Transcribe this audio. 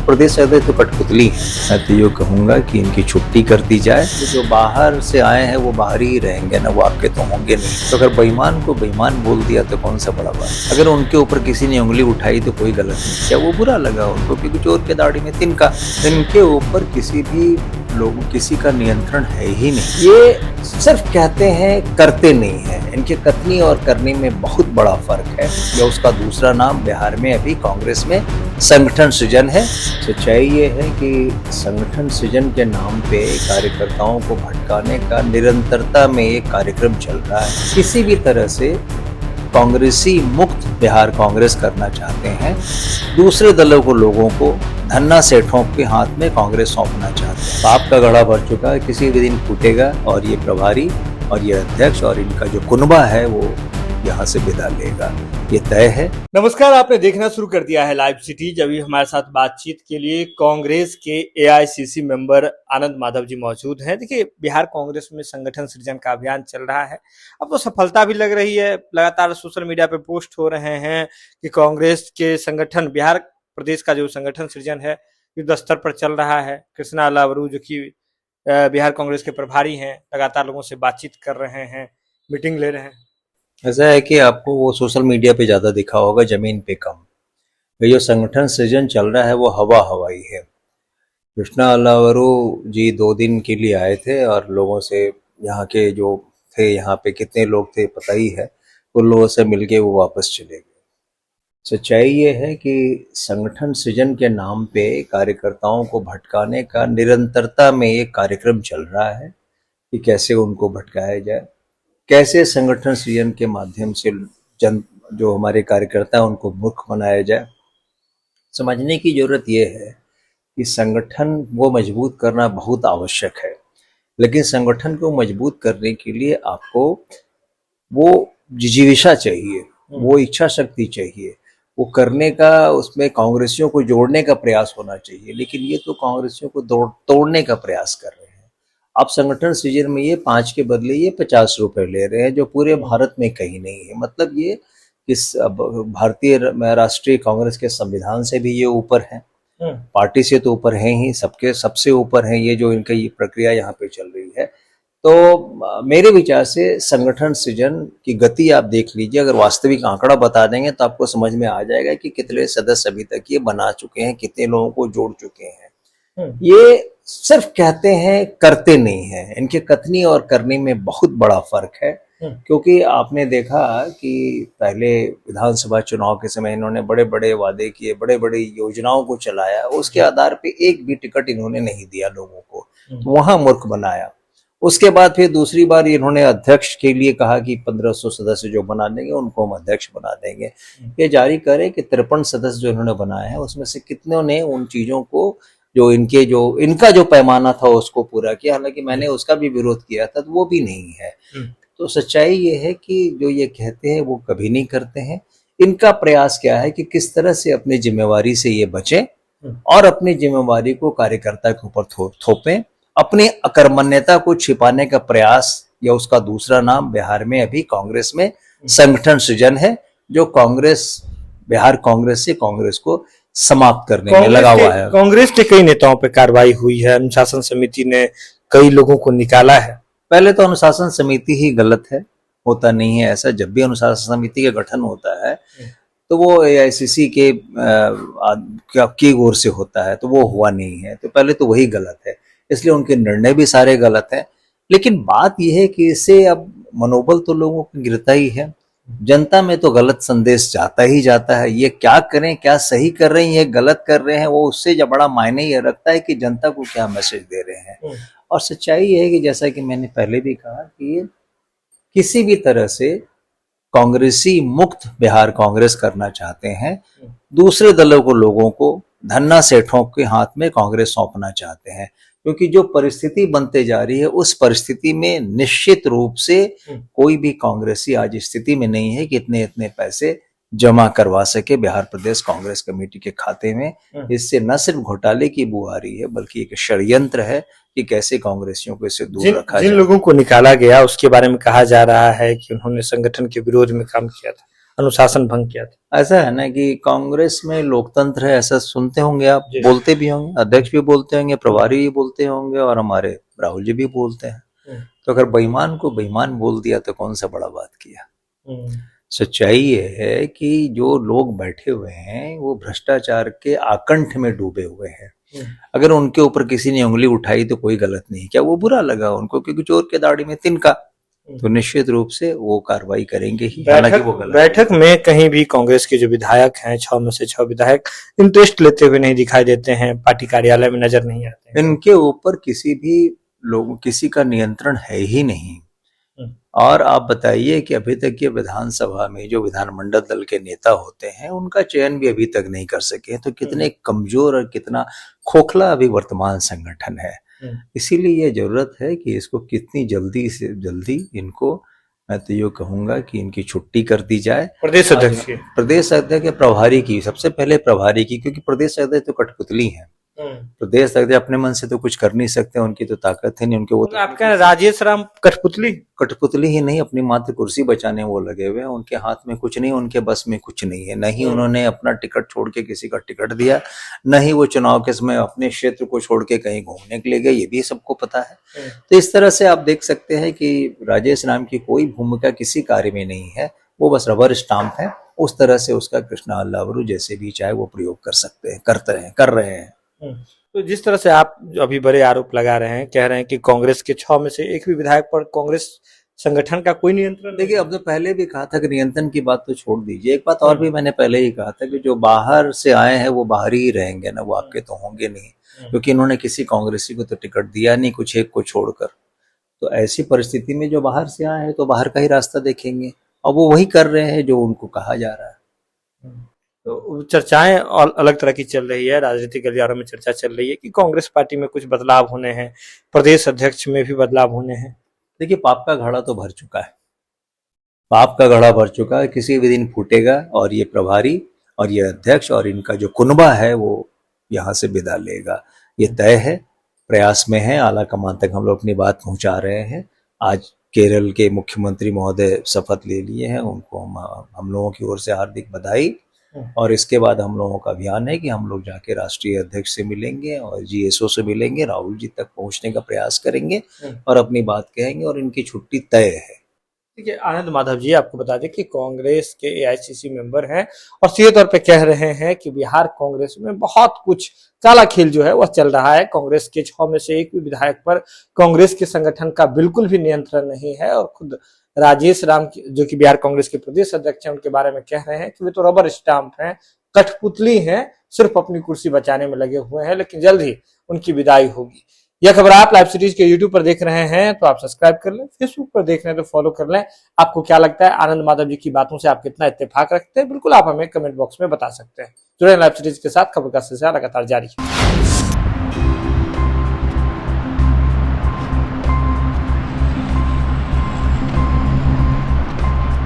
प्रदेश अध्यक्ष तो कठपुतली है। मैं तो ये कहूंगा कि इनकी छुट्टी कर दी जाए। जो बाहर से आए हैं वो बाहर ही रहेंगे ना, वो आपके तो होंगे नहीं। तो अगर बेईमान को बेईमान बोल दिया तो कौन सा बड़ा बात। अगर उनके ऊपर किसी ने उंगली उठाई तो कोई गलत नहीं, क्या वो बुरा लगा उनको, क्योंकि चोर के दाढ़ी में तिनका। इनके ऊपर किसी भी लोगों किसी का नियंत्रण है ही नहीं। ये सिर्फ कहते हैं, करते नहीं है। इनके कथनी और करने में बहुत बड़ा फर्क है। या उसका दूसरा नाम बिहार में अभी कांग्रेस में संगठन सृजन है। सच्चाई ये है कि संगठन सृजन के नाम पे कार्यकर्ताओं को भटकाने का निरंतरता में एक कार्यक्रम चल रहा है। किसी भी तरह से कांग्रेसी मुक्त बिहार कांग्रेस करना चाहते हैं। दूसरे दलों को, लोगों को धन्ना सेठों के हाथ में कांग्रेस सौंपना चाहते हैं। पाप का घड़ा भर चुका है, किसी भी दिन फूटेगा और ये प्रभारी और ये अध्यक्ष और इनका जो कुनबा है वो यहाँ से विदा लेगा, ये तय है। नमस्कार, आपने देखना शुरू कर दिया है लाइव सिटी। अभी हमारे साथ बातचीत के लिए कांग्रेस के एआईसीसी मेंबर आनंद माधव जी मौजूद हैं। देखिए, बिहार कांग्रेस में संगठन सृजन का अभियान चल रहा है। अब तो सफलता भी लग रही है। लगातार सोशल मीडिया पे पोस्ट हो रहे हैं कि कांग्रेस के संगठन, बिहार प्रदेश का जो संगठन सृजन है युद्ध स्तर पर चल रहा है। कृष्णा अलावरू जो कि बिहार कांग्रेस के प्रभारी हैं, लगातार लोगों से बातचीत कर रहे हैं, मीटिंग ले रहे हैं। ऐसा है कि आपको वो सोशल मीडिया पे ज्यादा दिखा होगा, जमीन पे कम। ये जो संगठन सृजन चल रहा है वो हवा हवाई है। कृष्णा अलावरू जी 2 दिन के लिए आए थे और लोगों से, यहाँ के जो थे, यहाँ पे कितने लोग थे पता ही है, उन लोगों से मिलके वो वापस चले गए। सच्चाई ये है कि संगठन सृजन के नाम पे कार्यकर्ताओं को भटकाने का निरंतरता में एक कार्यक्रम चल रहा है कि कैसे उनको भटकाया जाए, कैसे संगठन सृजन के माध्यम से जो हमारे कार्यकर्ता हैं उनको मूर्ख बनाया जाए। समझने की जरूरत यह है कि संगठन वो मजबूत करना बहुत आवश्यक है, लेकिन संगठन को मजबूत करने के लिए आपको वो जिजीविषा चाहिए, वो इच्छा शक्ति चाहिए, वो करने का, उसमें कांग्रेसियों को जोड़ने का प्रयास होना चाहिए। लेकिन ये तो कांग्रेसियों को तोड़ने का प्रयास कर रहे हैं। अब संगठन सृजन में ये 5 के बदले ये 50 रुपए ले रहे हैं, जो पूरे भारत में कहीं नहीं है। मतलब ये इस भारतीय राष्ट्रीय कांग्रेस के संविधान से भी ये ऊपर है, पार्टी से तो ऊपर है ही, सबके सबसे ऊपर है। ये जो इनका ये प्रक्रिया यहाँ पे चल रही है, तो मेरे विचार से संगठन सृजन की गति आप देख लीजिए। अगर वास्तविक आंकड़ा बता देंगे तो आपको समझ में आ जाएगा कि कितने सदस्य अभी तक ये बना चुके हैं, कितने लोगों को जोड़ चुके हैं। ये सिर्फ कहते हैं, करते नहीं है। इनके कथनी और करने में बहुत बड़ा फर्क है। क्योंकि आपने देखा कि पहले विधानसभा चुनाव के समय इन्होंने बड़े बड़े वादे किए, बड़े बड़े योजनाओं को चलाया, उसके आधार पे एक भी टिकट इन्होंने नहीं दिया लोगों को, तो वहां मूर्ख बनाया। उसके बाद फिर दूसरी बार इन्होंने अध्यक्ष के लिए कहा कि 1500 सदस्य जो बना देंगे उनको हम अध्यक्ष बना देंगे। ये जारी करें कि 53 सदस्य जो इन्होंने बनाए हैं उसमें से कितनों ने उन चीजों को, जो इनका जो पैमाना था उसको पूरा किया। हालांकि मैंने उसका भी विरोध किया था, तो वो भी नहीं है। तो सच्चाई ये है कि जो ये कहते हैं वो कभी नहीं करते हैं। इनका प्रयास क्या है कि किस तरह से अपनी जिम्मेवारी से ये बचें और अपनी जिम्मेवारी को कार्यकर्ता के ऊपर थोपें, अपनी अकर्मण्यता को छिपाने का प्रयास। या उसका दूसरा नाम बिहार में अभी कांग्रेस में संगठन सृजन है, जो बिहार कांग्रेस से कांग्रेस को समाप्त करने में लगा हुआ है। कांग्रेस के कई नेताओं पर कार्रवाई हुई है, अनुशासन समिति ने कई लोगों को निकाला है। पहले तो अनुशासन समिति ही गलत है, होता नहीं है ऐसा। जब भी अनुशासन समिति का गठन होता है तो वो एआईसीसी की ओर से होता है, तो वो हुआ नहीं है। तो पहले तो वही गलत है, इसलिए उनके निर्णय भी सारे गलत हैं। लेकिन बात यह है कि इससे अब मनोबल तो लोगों को गिरता ही है। जनता में तो गलत संदेश जाता ही जाता है। ये क्या करें, क्या सही कर रहे हैं, ये गलत कर रहे हैं, वो उससे जब बड़ा मायने ये रखता है कि जनता को क्या मैसेज दे रहे हैं। और सच्चाई ये है कि जैसा कि मैंने पहले भी कहा कि ये किसी भी तरह से कांग्रेसी मुक्त बिहार कांग्रेस करना चाहते हैं। दूसरे दलों को, लोगों को धन्ना सेठों के हाथ में कांग्रेस सौंपना चाहते हैं। क्योंकि जो परिस्थिति बनते जा रही है, उस परिस्थिति में निश्चित रूप से कोई भी कांग्रेसी आज स्थिति में नहीं है कि इतने पैसे जमा करवा सके बिहार प्रदेश कांग्रेस कमेटी के खाते में। इससे न सिर्फ घोटाले की बू आ रही है, बल्कि एक षड्यंत्र है कि कैसे कांग्रेसियों को इससे दूर रखा जाए। जिन लोगों को निकाला गया उसके बारे में कहा जा रहा है कि उन्होंने संगठन के विरोध में काम किया था। अनुशासन भंग किया था। ऐसा है ना कि कांग्रेस में लोकतंत्र है, ऐसा सुनते होंगे आप, जी। बोलते भी होंगे, अध्यक्ष भी बोलते होंगे, प्रभारी भी बोलते होंगे और हमारे राहुल जी भी बोलते हैं। तो अगर बेईमान को बेईमान बोल दिया तो कौन सा बड़ा बात किया। सच्चाई ये है कि जो लोग बैठे हुए हैं वो भ्रष्टाचार के आकंठ में डूबे हुए हैं। अगर उनके ऊपर किसी ने उंगली उठाई तो कोई गलत नहीं, क्या वो बुरा लगा उनको, क्योंकि चोर के दाढ़ी में तिनका, तो निश्चित रूप से वो कार्रवाई करेंगे ही। हालांकि वो गलत बैठक में कहीं भी कांग्रेस के जो विधायक हैं, 6 में से 6 विधायक इंटरेस्ट लेते हुए नहीं दिखाई देते हैं, पार्टी कार्यालय में नजर नहीं आते हैं। इनके ऊपर किसी भी लोग किसी का नियंत्रण है ही नहीं। और आप बताइए कि अभी तक के विधानसभा में जो विधानमंडल दल के नेता होते हैं उनका चयन भी अभी तक नहीं कर सके, तो कितने कमजोर और कितना खोखला अभी वर्तमान संगठन है। इसीलिए ये जरूरत है कि इसको कितनी जल्दी से जल्दी इनको, मैं तो ये कहूंगा कि इनकी छुट्टी कर दी जाए। प्रदेश अध्यक्ष प्रभारी की, सबसे पहले प्रभारी की, क्योंकि प्रदेश अध्यक्ष तो कठपुतली हैं। प्रदेश अध्यक्ष अपने मन से तो कुछ कर नहीं सकते, उनकी तो ताकत है नहीं, उनके वो तो आप कह रहे राजेश राम कठपुतली ही नहीं, अपनी मात्र कुर्सी बचाने वो लगे हुए हैं। उनके हाथ में कुछ नहीं, उनके बस में कुछ नहीं है। नहीं उन्होंने अपना टिकट छोड़ के किसी का टिकट दिया, नहीं वो चुनाव के समय अपने क्षेत्र को छोड़ के कहीं घूमने के लिए गए, ये भी सबको पता है। तो इस तरह से आप देख सकते हैं कि राजेश राम की कोई भूमिका किसी कार्य में नहीं है, वो बस रबर स्टाम्प है। उस तरह से उसका कृष्णा अल्लावरू जैसे भी चाहे वो प्रयोग कर सकते हैं, कर रहे हैं। तो जिस तरह से आप अभी बड़े आरोप लगा रहे हैं, कह रहे हैं कि कांग्रेस के 6 में से एक भी विधायक पर कांग्रेस संगठन का कोई नियंत्रण, देखिए अब तो पहले भी कहा था कि नियंत्रण की बात तो छोड़ दीजिए, एक बात और भी मैंने पहले ही कहा था कि जो बाहर से आए हैं वो बाहर ही रहेंगे ना, वो आपके तो होंगे नहीं, क्योंकि इन्होंने किसी कांग्रेसी को तो टिकट दिया नहीं, कुछ एक को छोड़कर। तो ऐसी परिस्थिति में जो बाहर से आए हैं तो बाहर का ही रास्ता देखेंगे, और वो वही कर रहे हैं जो उनको कहा जा रहा है। तो चर्चाएं और अलग तरह की चल रही है, राजनीतिक गलियारों में चर्चा चल रही है कि कांग्रेस पार्टी में कुछ बदलाव होने हैं, प्रदेश अध्यक्ष में भी बदलाव होने हैं। देखिए पाप का घड़ा तो भर चुका है, पाप का घड़ा भर चुका है, किसी भी दिन फूटेगा और ये प्रभारी और ये अध्यक्ष और इनका जो कुनबा है वो यहाँ से विदा लेगा, ये तय है। प्रयास में है, आला कमान तक हम लोग अपनी बात पहुंचा रहे हैं। आज केरल के मुख्यमंत्री महोदय शपथ ले लिए हैं, उनको हम लोगों की ओर से हार्दिक बधाई। और इसके बाद हम लोगों का अभियान है कि हम लोग जाके राष्ट्रीय अध्यक्ष से मिलेंगे और जीएसओ से मिलेंगे, राहुल जी तक पहुंचने का प्रयास करेंगे और अपनी बात कहेंगे, और इनकी छुट्टी तय है। देखिए आनंद माधव जी, आपको बता दें कि कांग्रेस के एआईसीसी मेंबर हैं और सीधे तौर पे कह रहे हैं कि बिहार कांग्रेस में बहुत कुछ काला खेल जो है वह चल रहा है। कांग्रेस के 6 में से एक भी विधायक पर कांग्रेस के संगठन का बिल्कुल भी नियंत्रण नहीं है, और खुद राजेश राम जो कि बिहार कांग्रेस के प्रदेश अध्यक्ष हैं, उनके बारे में कह रहे हैं कि वे तो रबर स्टाम्प हैं, कठपुतली हैं, सिर्फ अपनी कुर्सी बचाने में लगे हुए हैं, लेकिन जल्द ही उनकी विदाई होगी। यह खबर आप लाइव सिटीज के यूट्यूब पर देख रहे हैं तो आप सब्सक्राइब कर लें, फेसबुक पर देख रहे हैं तो फॉलो कर लें। आपको क्या लगता है, आनंद माधव जी की बातों से आप कितना इत्तेफाक रखते हैं, बिल्कुल आप हमें कमेंट बॉक्स में बता सकते हैं। जुड़े लाइव सिटीज के साथ, खबर का सिलसिला लगातार जारी है।